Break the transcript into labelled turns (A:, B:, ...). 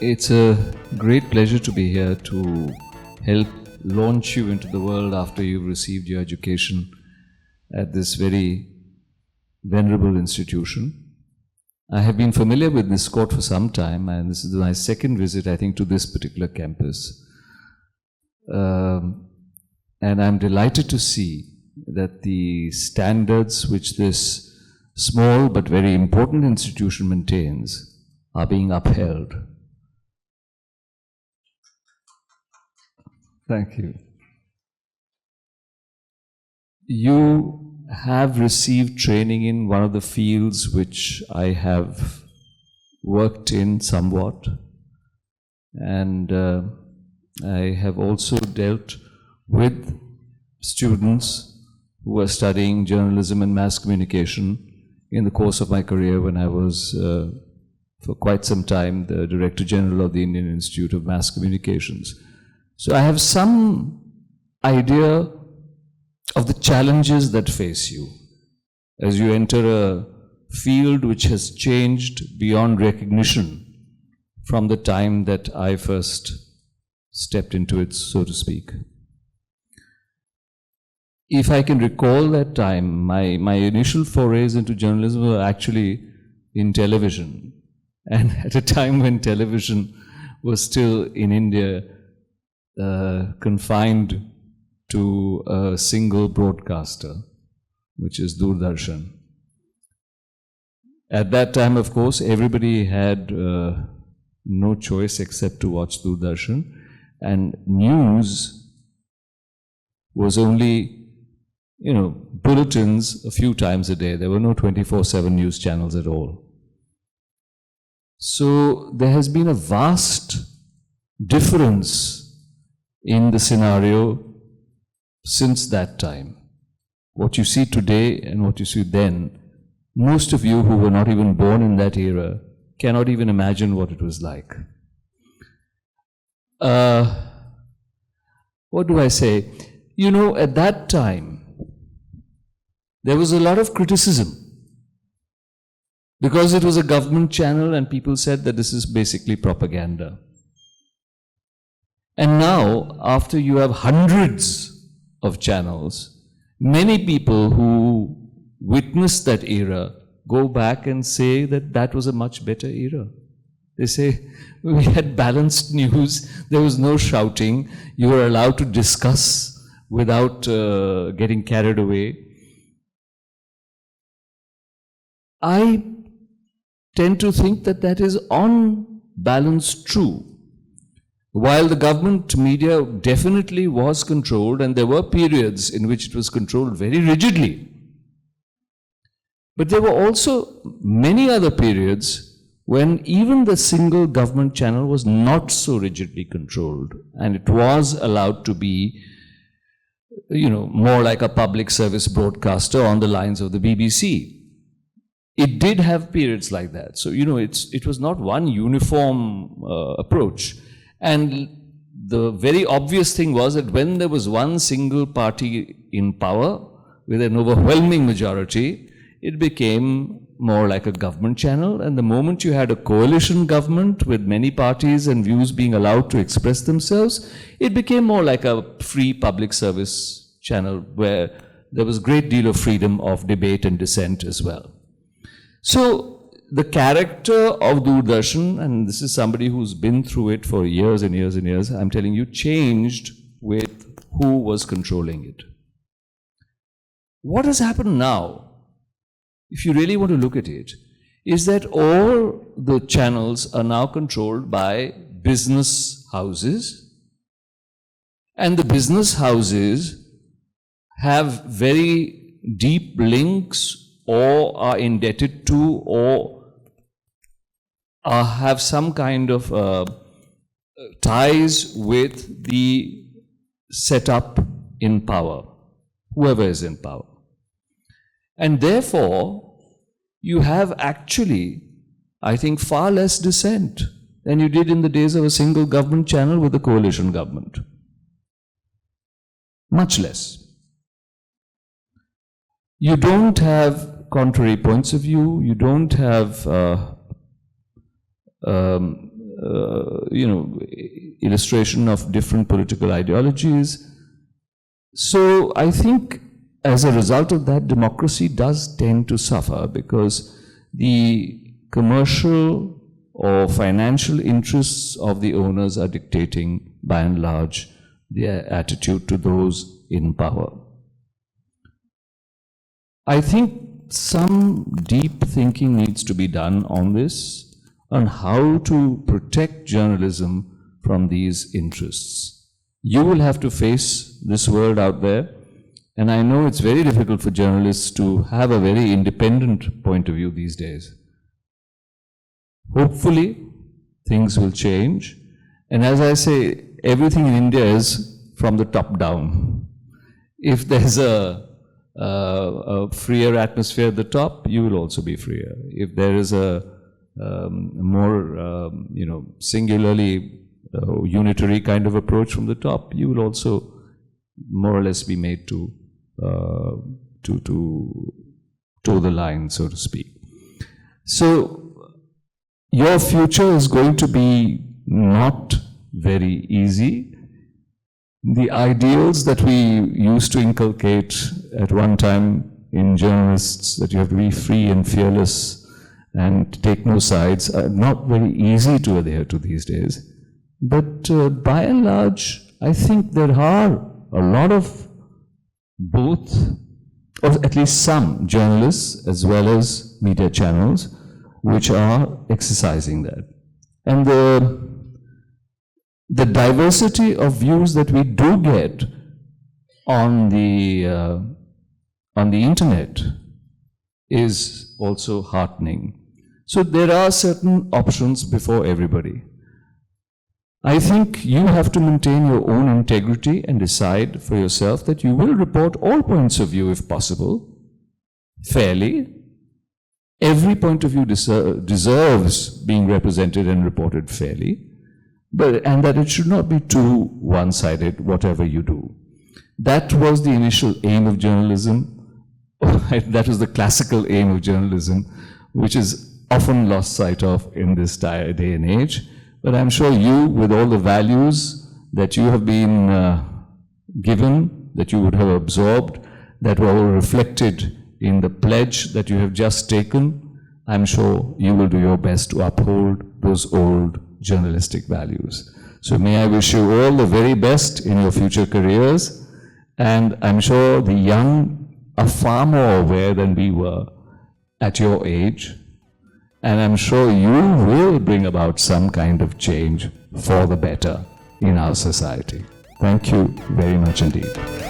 A: It's a great pleasure to be here to help launch you into the world after you've received your education at this very venerable institution. I have been familiar with NISCORT for some time, and this is my second visit, I think, to this particular campus. And I'm delighted to see that the standards which this small but very important institution maintains are being upheld. Thank you. You have received training in one of the fields which I have worked in somewhat, and I have also dealt with students who are studying journalism and mass communication in the course of my career when I was for quite some time the Director General of the Indian Institute of Mass Communications. So I have some idea of the challenges that face you as you enter a field which has changed beyond recognition from the time that I first stepped into it, so to speak. If I can recall that time, my initial forays into journalism were actually in television, and at a time when television was still in India confined to a single broadcaster, which is Doordarshan. At that time, of course, everybody had no choice except to watch Doordarshan, and news was only, bulletins a few times a day. There were no 24/7 news channels at all. So there has been a vast difference in the scenario since that time. What you see today and what you see then, most of you who were not even born in that era cannot even imagine what it was like. What do I say? At that time, there was a lot of criticism because it was a government channel and people said that this is basically propaganda. And now, after you have hundreds of channels, many people who witnessed that era go back and say that that was a much better era. They say, we had balanced news, there was no shouting, you were allowed to discuss without getting carried away. I tend to think that that is on balance true. While the government media definitely was controlled, and there were periods in which it was controlled very rigidly, but there were also many other periods when even the single government channel was not so rigidly controlled, and it was allowed to be, more like a public service broadcaster on the lines of the BBC. It did have periods like that. So, it was not one uniform approach. And the very obvious thing was that when there was one single party in power with an overwhelming majority, it became more like a government channel. And the moment you had a coalition government with many parties and views being allowed to express themselves, it became more like a free public service channel where there was a great deal of freedom of debate and dissent as well. So the character of Doordarshan, and this is somebody who's been through it for years and years and years, I'm telling you, changed with who was controlling it. What has happened now, if you really want to look at it, is that all the channels are now controlled by business houses, and the business houses have very deep links or are indebted to or have some kind of ties with the setup in power, whoever is in power. And therefore, you have actually, I think, far less dissent than you did in the days of a single government channel with a coalition government. Much less. You don't have contrary points of view, you don't have illustration of different political ideologies. So I think as a result of that, democracy does tend to suffer because the commercial or financial interests of the owners are dictating, by and large, their attitude to those in power. I think some deep thinking needs to be done on this, on how to protect journalism from these interests. You will have to face this world out there, and I know it's very difficult for journalists to have a very independent point of view these days. Hopefully, things will change. And as I say, everything in India is from the top down. If there's a freer atmosphere at the top, you will also be freer. If there is a more, singularly unitary kind of approach from the top, you will also more or less be made to toe the line, so to speak. So your future is going to be not very easy. The ideals that we used to inculcate at one time in journalists, that you have to be free and fearless and take no sides, are not very easy to adhere to these days. But by and large, I think there are a lot of both, or at least some journalists as well as media channels, which are exercising that. And the diversity of views that we do get on the internet is also heartening. So there are certain options before everybody. I think you have to maintain your own integrity and decide for yourself that you will report all points of view, if possible, fairly. Every point of view deserves being represented and reported fairly, and that it should not be too one-sided, whatever you do. That was the initial aim of journalism. That was the classical aim of journalism, which is often lost sight of in this day and age. But I'm sure you, with all the values that you have been given, that you would have absorbed, that were all reflected in the pledge that you have just taken, I'm sure you will do your best to uphold those old journalistic values. So may I wish you all the very best in your future careers, and I'm sure the young are far more aware than we were at your age, and I'm sure you will bring about some kind of change for the better in our society. Thank you very much indeed.